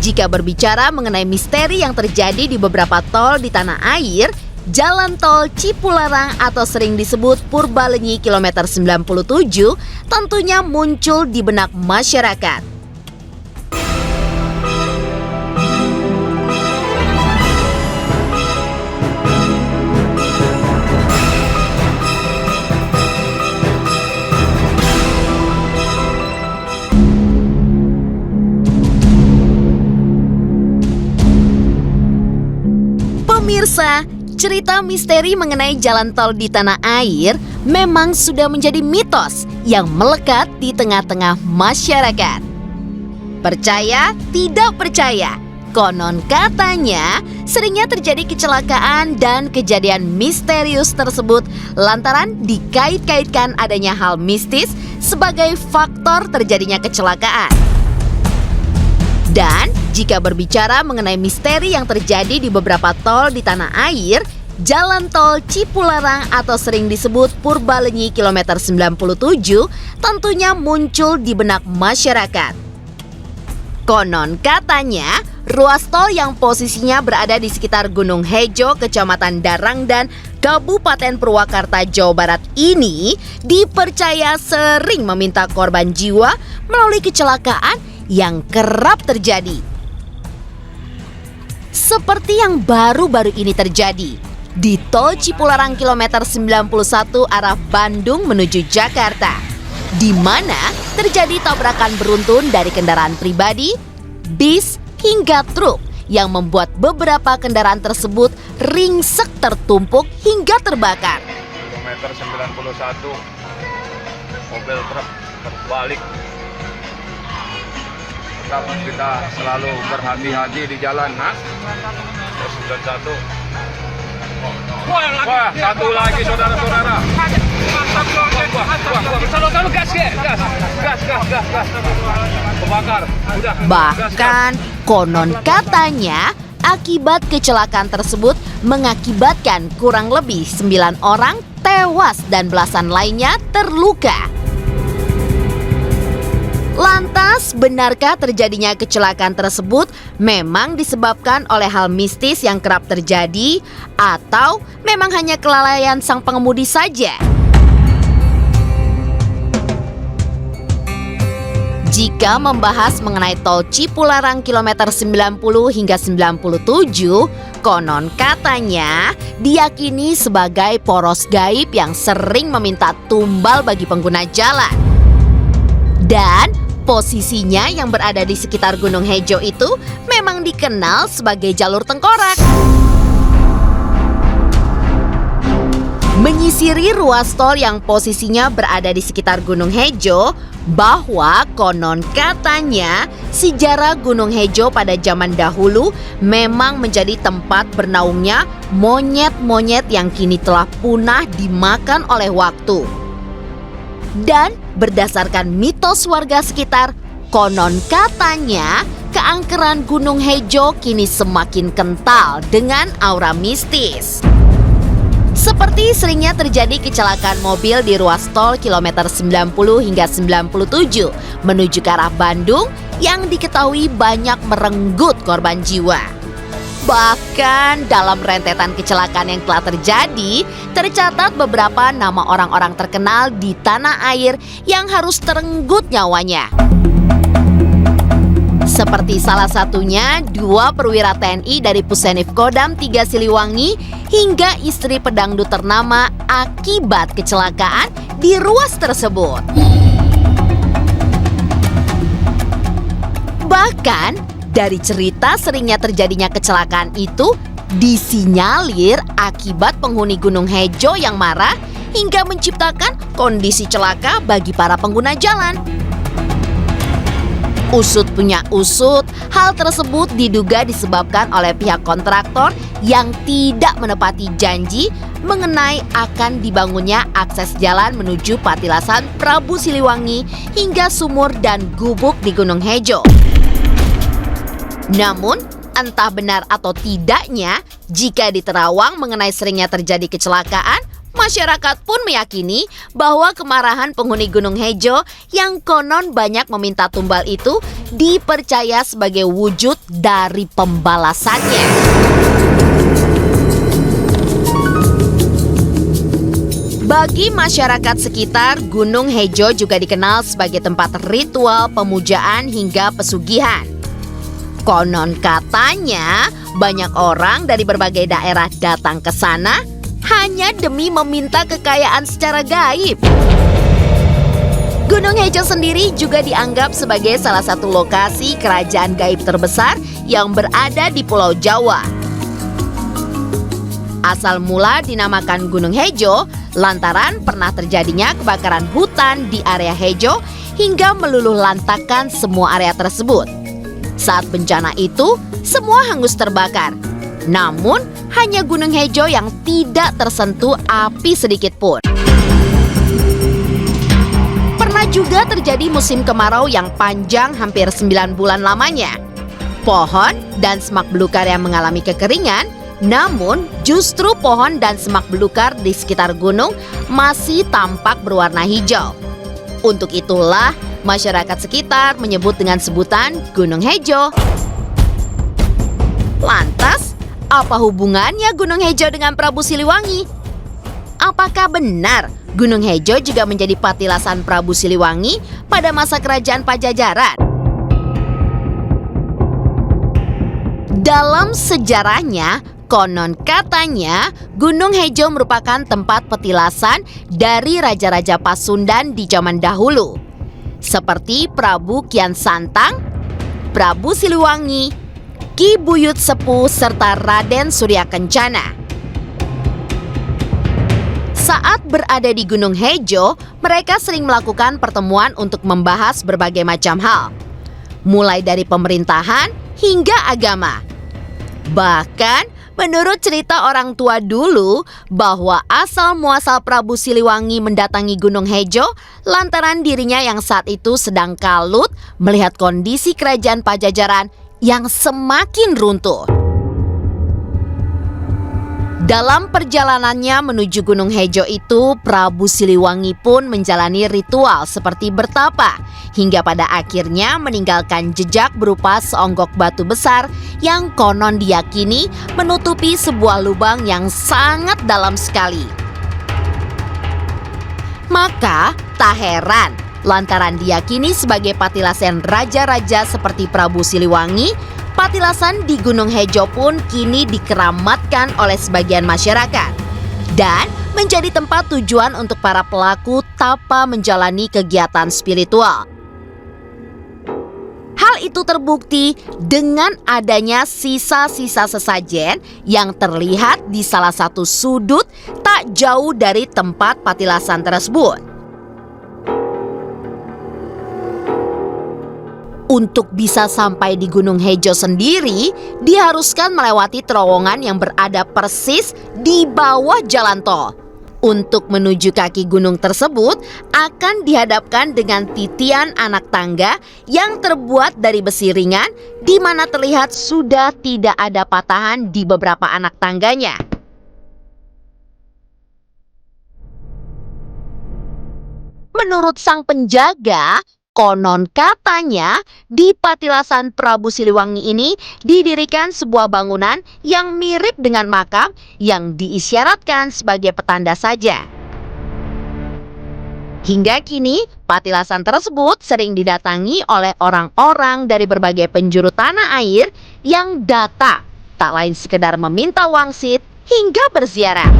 Jika berbicara mengenai misteri yang terjadi di beberapa tol di tanah air, Jalan Tol Cipularang atau sering disebut Purbalenyi kilometer 97 tentunya muncul di benak masyarakat. Pemirsa, cerita misteri mengenai jalan tol di tanah air memang sudah menjadi mitos yang melekat di tengah-tengah masyarakat. Percaya tidak percaya, konon katanya seringnya terjadi kecelakaan dan kejadian misterius tersebut lantaran dikait-kaitkan adanya hal mistis sebagai faktor terjadinya kecelakaan. Dan jika berbicara mengenai misteri yang terjadi di beberapa tol di tanah air, Jalan Tol Cipularang atau sering disebut Purbalenyi kilometer 97 tentunya muncul di benak masyarakat. Konon katanya, ruas tol yang posisinya berada di sekitar Gunung Hejo, Kecamatan Darangdan, Kabupaten Purwakarta, Jawa Barat ini dipercaya sering meminta korban jiwa melalui kecelakaan yang kerap terjadi. Seperti yang baru-baru ini terjadi di Tol Cipularang kilometer 91 arah Bandung menuju Jakarta, di mana terjadi tabrakan beruntun dari kendaraan pribadi, bis, hingga truk yang membuat beberapa kendaraan tersebut ringsek tertumpuk hingga terbakar. Kilometer 91, mobil truk terbalik. Kita selalu berhati-hati di jalan, Mas. 91. Wah, satu lagi saudara-saudara. Selalu gas. Kebakar. Udah. Bahkan konon katanya akibat kecelakaan tersebut mengakibatkan kurang lebih 9 orang tewas dan belasan lainnya terluka. Lantas, benarkah terjadinya kecelakaan tersebut memang disebabkan oleh hal mistis yang kerap terjadi atau memang hanya kelalaian sang pengemudi saja? Jika membahas mengenai Tol Cipularang kilometer 90 hingga 97, konon katanya diyakini sebagai poros gaib yang sering meminta tumbal bagi pengguna jalan. Dan posisinya yang berada di sekitar Gunung Hejo itu memang dikenal sebagai jalur tengkorak. Menyisiri ruas tol yang posisinya berada di sekitar Gunung Hejo, bahwa konon katanya sejarah Gunung Hejo pada zaman dahulu memang menjadi tempat bernaungnya monyet-monyet yang kini telah punah dimakan oleh waktu. Dan berdasarkan mitos warga sekitar, konon katanya keangkeran Gunung Hejo kini semakin kental dengan aura mistis. Seperti seringnya terjadi kecelakaan mobil di ruas tol kilometer 90 hingga 97 menuju ke arah Bandung yang diketahui banyak merenggut korban jiwa. Bahkan dalam rentetan kecelakaan yang telah terjadi, tercatat beberapa nama orang-orang terkenal di tanah air yang harus terenggut nyawanya. Seperti salah satunya 2 perwira TNI dari Pusenif Kodam 3 Siliwangi hingga istri pedangdut ternama akibat kecelakaan di ruas tersebut. Bahkan dari cerita seringnya terjadinya kecelakaan itu disinyalir akibat penghuni Gunung Hejo yang marah hingga menciptakan kondisi celaka bagi para pengguna jalan. Usut punya usut, hal tersebut diduga disebabkan oleh pihak kontraktor yang tidak menepati janji mengenai akan dibangunnya akses jalan menuju Patilasan Prabu Siliwangi hingga sumur dan gubuk di Gunung Hejo. Namun, entah benar atau tidaknya, jika diterawang mengenai seringnya terjadi kecelakaan, Masyarakat pun meyakini bahwa kemarahan penghuni Gunung Hejo yang konon banyak meminta tumbal itu dipercaya sebagai wujud dari pembalasannya. Bagi masyarakat sekitar, Gunung Hejo juga dikenal sebagai tempat ritual pemujaan hingga pesugihan. Konon katanya, banyak orang dari berbagai daerah datang ke sana hanya demi meminta kekayaan secara gaib. Gunung Hejo sendiri juga dianggap sebagai salah satu lokasi kerajaan gaib terbesar yang berada di Pulau Jawa. Asal mula dinamakan Gunung Hejo lantaran pernah terjadinya kebakaran hutan di area Hejo hingga meluluh lantakkan semua area tersebut. Saat bencana itu, semua hangus terbakar. Namun, hanya Gunung Hejo yang tidak tersentuh api sedikit pun. Pernah juga terjadi musim kemarau yang panjang hampir 9 bulan lamanya. Pohon dan semak belukar yang mengalami kekeringan, namun justru pohon dan semak belukar di sekitar gunung masih tampak berwarna hijau. Untuk itulah masyarakat sekitar menyebut dengan sebutan Gunung Hejo. Lantas, apa hubungannya Gunung Hejo dengan Prabu Siliwangi? Apakah benar Gunung Hejo juga menjadi patilasan Prabu Siliwangi pada masa kerajaan Pajajaran? Dalam sejarahnya, konon katanya Gunung Hejo merupakan tempat petilasan dari raja-raja Pasundan di zaman dahulu, seperti Prabu Kian Santang, Prabu Siliwangi, Ki Buyut Sepuh, serta Raden Surya Kencana. Saat berada di Gunung Hejo, mereka sering melakukan pertemuan untuk membahas berbagai macam hal, mulai dari pemerintahan hingga agama. Bahkan, menurut cerita orang tua dulu, bahwa asal-muasal Prabu Siliwangi mendatangi Gunung Hejo lantaran dirinya yang saat itu sedang kalut melihat kondisi kerajaan Pajajaran yang semakin runtuh. Dalam perjalanannya menuju Gunung Hejo itu, Prabu Siliwangi pun menjalani ritual seperti bertapa, hingga pada akhirnya meninggalkan jejak berupa seonggok batu besar yang konon diyakini menutupi sebuah lubang yang sangat dalam sekali. Maka, tak heran lantaran diyakini sebagai patilasan raja-raja seperti Prabu Siliwangi, patilasan di Gunung Hejo pun kini dikeramatkan oleh sebagian masyarakat dan menjadi tempat tujuan untuk para pelaku tapa menjalani kegiatan spiritual. Hal itu terbukti dengan adanya sisa-sisa sesajen yang terlihat di salah satu sudut tak jauh dari tempat patilasan tersebut. Untuk bisa sampai di Gunung Hejo sendiri, diharuskan melewati terowongan yang berada persis di bawah jalan tol. Untuk menuju kaki gunung tersebut, akan dihadapkan dengan titian anak tangga yang terbuat dari besi ringan, di mana terlihat sudah tidak ada patahan di beberapa anak tangganya. Menurut sang penjaga, konon katanya di patilasan Prabu Siliwangi ini didirikan sebuah bangunan yang mirip dengan makam yang diisyaratkan sebagai petanda saja. Hingga kini, patilasan tersebut sering didatangi oleh orang-orang dari berbagai penjuru tanah air yang datang, tak lain sekedar meminta wangsit hingga berziarah.